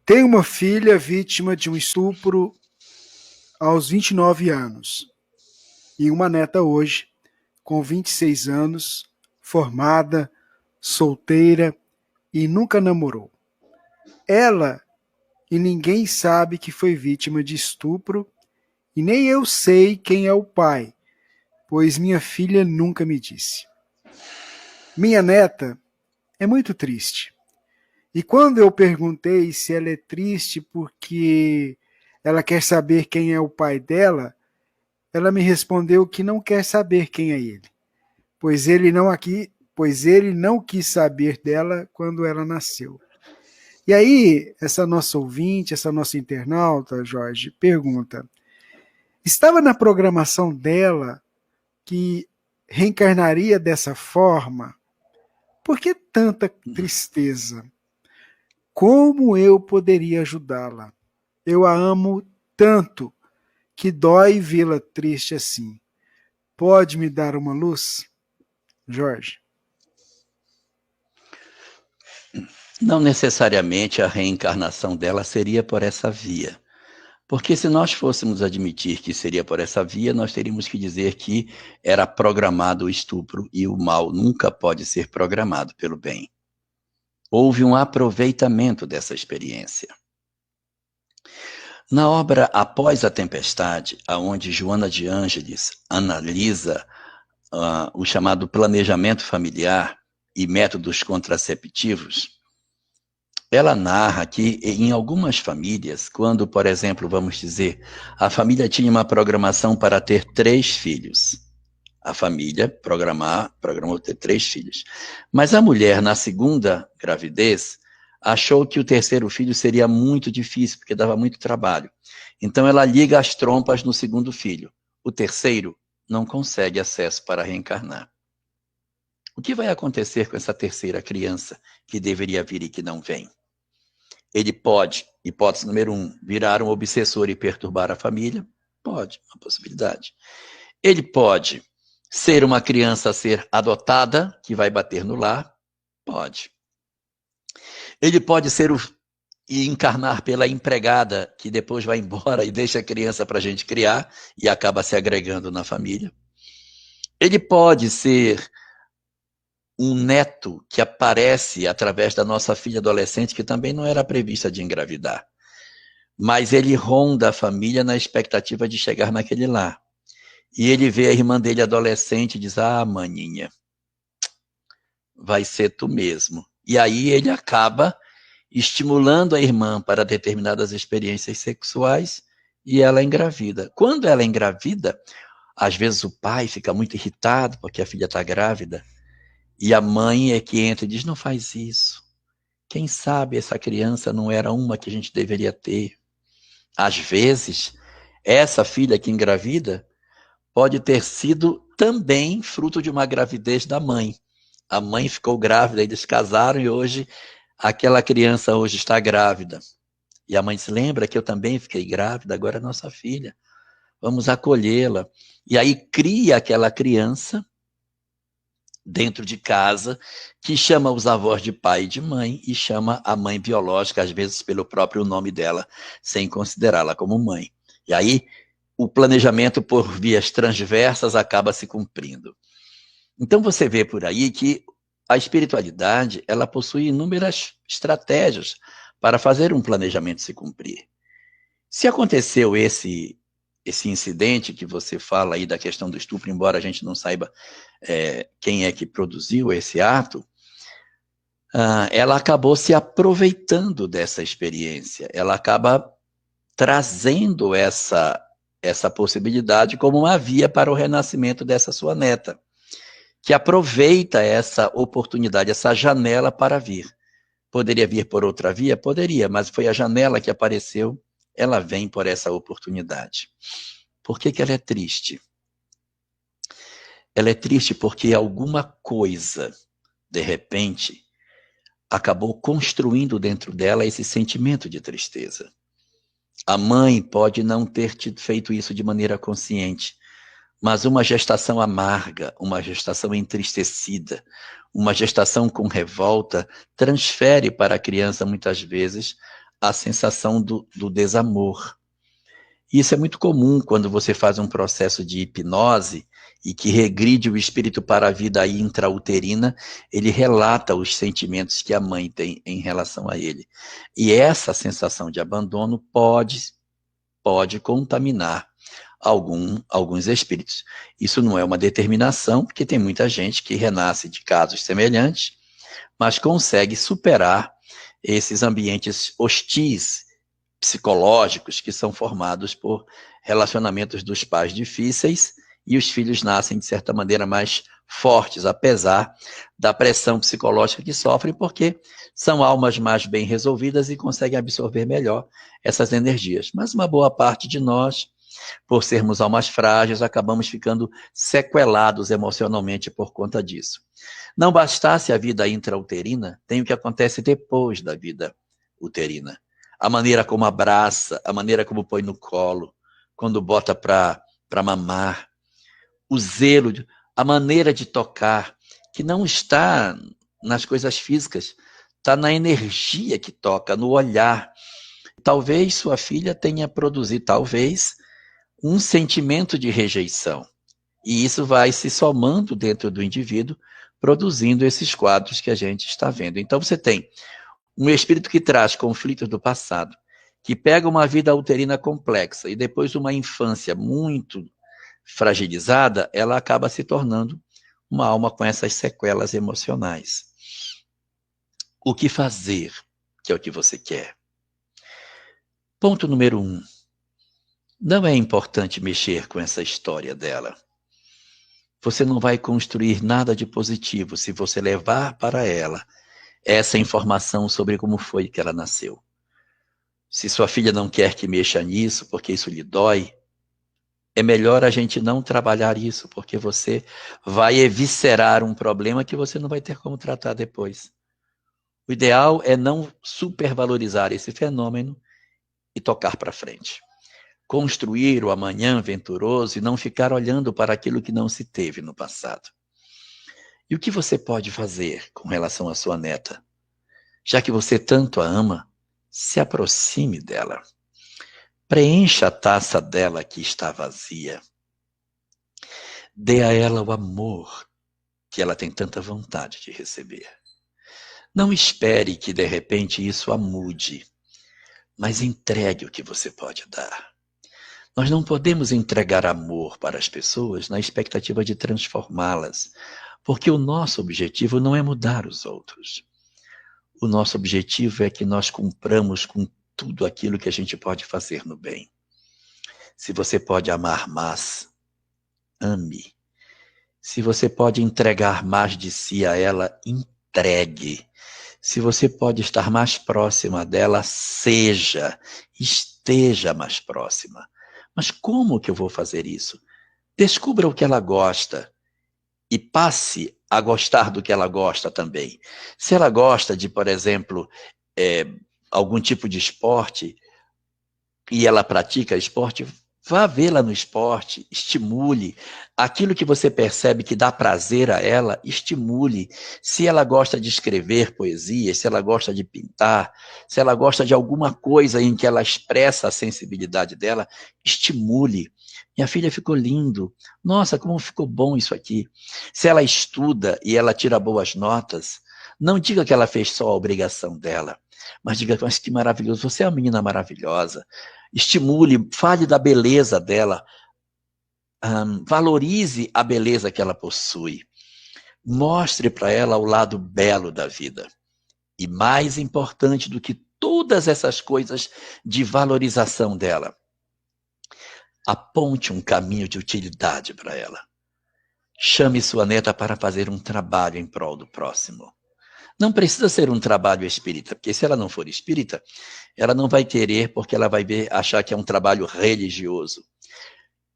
Tenho uma filha vítima de um estupro aos 29 anos e uma neta hoje, com 26 anos, formada, solteira e nunca namorou. Ela e ninguém sabe que foi vítima de estupro e nem eu sei quem é o pai, pois minha filha nunca me disse. Minha neta é muito triste. E quando eu perguntei se ela é triste porque ela quer saber quem é o pai dela, ela me respondeu que não quer saber quem é ele, pois ele não quis saber dela quando ela nasceu. E aí, essa nossa ouvinte, essa nossa internauta, Jorge, pergunta: estava na programação dela que reencarnaria dessa forma? Por que tanta tristeza? Como eu poderia ajudá-la? Eu a amo tanto que dói vê-la triste assim. Pode me dar uma luz? Jorge. Não necessariamente a reencarnação dela seria por essa via. Porque se nós fôssemos admitir que seria por essa via, nós teríamos que dizer que era programado o estupro e o mal nunca pode ser programado pelo bem. Houve um aproveitamento dessa experiência. Na obra Após a Tempestade, aonde Joana de Ângeles analisa o chamado planejamento familiar e métodos contraceptivos, ela narra que em algumas famílias, quando, por exemplo, vamos dizer, a família tinha uma programação para ter 3 filhos, a família programou ter 3 filhos, mas a mulher, na segunda gravidez, achou que o terceiro filho seria muito difícil, porque dava muito trabalho. Então ela liga as trompas no segundo filho. O terceiro não consegue acesso para reencarnar. O que vai acontecer com essa terceira criança que deveria vir e que não vem? Ele pode, hipótese número 1, virar um obsessor e perturbar a família? Pode, uma possibilidade. Ele pode ser uma criança a ser adotada, que vai bater no lar? Pode. Ele pode ser e encarnar pela empregada, que depois vai embora e deixa a criança para a gente criar e acaba se agregando na família. Ele pode ser um neto que aparece através da nossa filha adolescente, que também não era prevista de engravidar. Mas ele ronda a família na expectativa de chegar naquele lar. E ele vê a irmã dele adolescente e diz: ah, maninha, vai ser tu mesmo. E aí ele acaba estimulando a irmã para determinadas experiências sexuais e ela engravida. Quando ela engravida, às vezes o pai fica muito irritado porque a filha está grávida e a mãe é que entra e diz: não faz isso. Quem sabe essa criança não era uma que a gente deveria ter. Às vezes, essa filha que engravida pode ter sido também fruto de uma gravidez da mãe. A mãe ficou grávida, eles casaram e hoje aquela criança hoje está grávida. E a mãe se lembra que eu também fiquei grávida, agora é nossa filha. Vamos acolhê-la. E aí cria aquela criança dentro de casa, que chama os avós de pai e de mãe e chama a mãe biológica, às vezes pelo próprio nome dela, sem considerá-la como mãe. E aí o planejamento por vias transversas acaba se cumprindo. Então você vê por aí que a espiritualidade, ela possui inúmeras estratégias para fazer um planejamento se cumprir. Se aconteceu esse incidente que você fala aí da questão do estupro, embora a gente não saiba quem é que produziu esse ato, ela acabou se aproveitando dessa experiência, ela acaba trazendo essa possibilidade como uma via para o renascimento dessa sua neta, que aproveita essa oportunidade, essa janela para vir. Poderia vir por outra via? Poderia, mas foi a janela que apareceu, ela vem por essa oportunidade. Por que ela é triste? Ela é triste porque alguma coisa, de repente, acabou construindo dentro dela esse sentimento de tristeza. A mãe pode não ter feito isso de maneira consciente, mas uma gestação amarga, uma gestação entristecida, uma gestação com revolta, transfere para a criança, muitas vezes, a sensação do desamor. Isso é muito comum quando você faz um processo de hipnose e que regride o espírito para a vida intrauterina, ele relata os sentimentos que a mãe tem em relação a ele. E essa sensação de abandono pode contaminar alguns espíritos. Isso não é uma determinação, porque tem muita gente que renasce de casos semelhantes, mas consegue superar esses ambientes hostis, psicológicos, que são formados por relacionamentos dos pais difíceis, e os filhos nascem, de certa maneira, mais fortes, apesar da pressão psicológica que sofrem, porque são almas mais bem resolvidas e conseguem absorver melhor essas energias. Mas uma boa parte de nós, por sermos almas frágeis, acabamos ficando sequelados emocionalmente por conta disso. Não bastasse a vida intrauterina, tem o que acontece depois da vida uterina. A maneira como abraça, a maneira como põe no colo, quando bota para mamar, o zelo, a maneira de tocar, que não está nas coisas físicas, está na energia que toca, no olhar. Talvez sua filha tenha produzido, um sentimento de rejeição. E isso vai se somando dentro do indivíduo, produzindo esses quadros que a gente está vendo. Então você tem um espírito que traz conflitos do passado, que pega uma vida uterina complexa e depois uma infância muito fragilizada, ela acaba se tornando uma alma com essas sequelas emocionais. O que fazer, que é o que você quer? Ponto número 1. Não é importante mexer com essa história dela. Você não vai construir nada de positivo se você levar para ela essa informação sobre como foi que ela nasceu. Se sua filha não quer que mexa nisso, porque isso lhe dói, é melhor a gente não trabalhar isso, porque você vai eviscerar um problema que você não vai ter como tratar depois. O ideal é não supervalorizar esse fenômeno e tocar para frente. Construir o amanhã venturoso e não ficar olhando para aquilo que não se teve no passado. E o que você pode fazer com relação à sua neta? Já que você tanto a ama, se aproxime dela. Preencha a taça dela que está vazia. Dê a ela o amor que ela tem tanta vontade de receber. Não espere que de repente isso a mude, mas entregue o que você pode dar. Nós não podemos entregar amor para as pessoas na expectativa de transformá-las, porque o nosso objetivo não é mudar os outros. O nosso objetivo é que nós cumpramos com tudo aquilo que a gente pode fazer no bem. Se você pode amar mais, ame. Se você pode entregar mais de si a ela, entregue. Se você pode estar mais próxima dela, esteja mais próxima. Mas como que eu vou fazer isso? Descubra o que ela gosta e passe a gostar do que ela gosta também. Se ela gosta de, por exemplo, algum tipo de esporte e ela pratica esporte, vá vê-la no esporte, estimule. Aquilo que você percebe que dá prazer a ela, estimule. Se ela gosta de escrever poesia, se ela gosta de pintar, se ela gosta de alguma coisa em que ela expressa a sensibilidade dela, estimule. Minha filha ficou lindo. Nossa, como ficou bom isso aqui. Se ela estuda e ela tira boas notas, não diga que ela fez só a obrigação dela, mas diga, mas que maravilhoso, você é uma menina maravilhosa. Estimule, fale da beleza dela, valorize a beleza que ela possui. Mostre para ela o lado belo da vida. E mais importante do que todas essas coisas de valorização dela, aponte um caminho de utilidade para ela. Chame sua neta para fazer um trabalho em prol do próximo. Não precisa ser um trabalho espírita, porque se ela não for espírita, ela não vai querer, porque ela vai achar que é um trabalho religioso.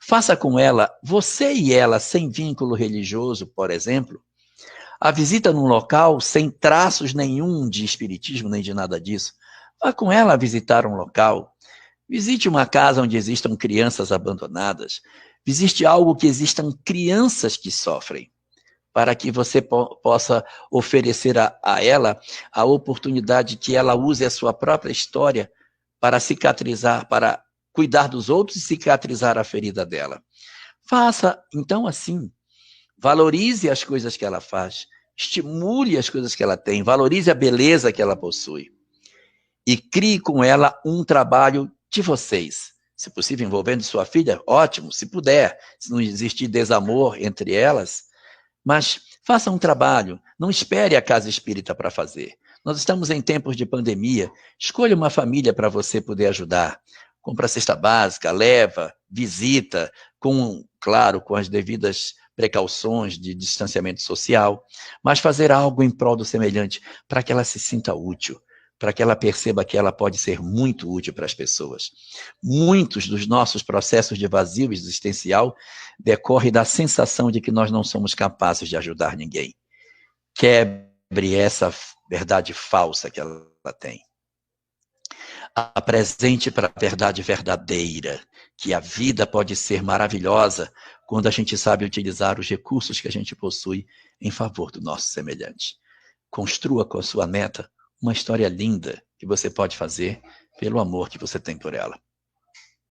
Faça com ela, você e ela, sem vínculo religioso, por exemplo, a visita num local sem traços nenhum de espiritismo, nem de nada disso. Vá com ela visitar um local. Visite uma casa onde existam crianças abandonadas. Visite algo que existam crianças que sofrem. para que você possa oferecer a ela a oportunidade que ela use a sua própria história para cicatrizar, para cuidar dos outros e cicatrizar a ferida dela. Faça, então, assim. Valorize as coisas que ela faz. Estimule as coisas que ela tem. Valorize a beleza que ela possui. E crie com ela um trabalho de vocês. Se possível, envolvendo sua filha, ótimo. Se puder, se não existir desamor entre elas. Mas faça um trabalho. Não espere a casa espírita para fazer. Nós estamos em tempos de pandemia. Escolha uma família para você poder ajudar. Compra a cesta básica, leva, visita, claro, com as devidas precauções de distanciamento social, mas fazer algo em prol do semelhante, para que ela se sinta útil, para que ela perceba que ela pode ser muito útil para as pessoas. Muitos dos nossos processos de vazio existencial decorrem da sensação de que nós não somos capazes de ajudar ninguém. Quebre essa verdade falsa que ela tem. Apresente para a verdade verdadeira, que a vida pode ser maravilhosa quando a gente sabe utilizar os recursos que a gente possui em favor do nosso semelhante. Construa com a sua neta uma história linda que você pode fazer pelo amor que você tem por ela.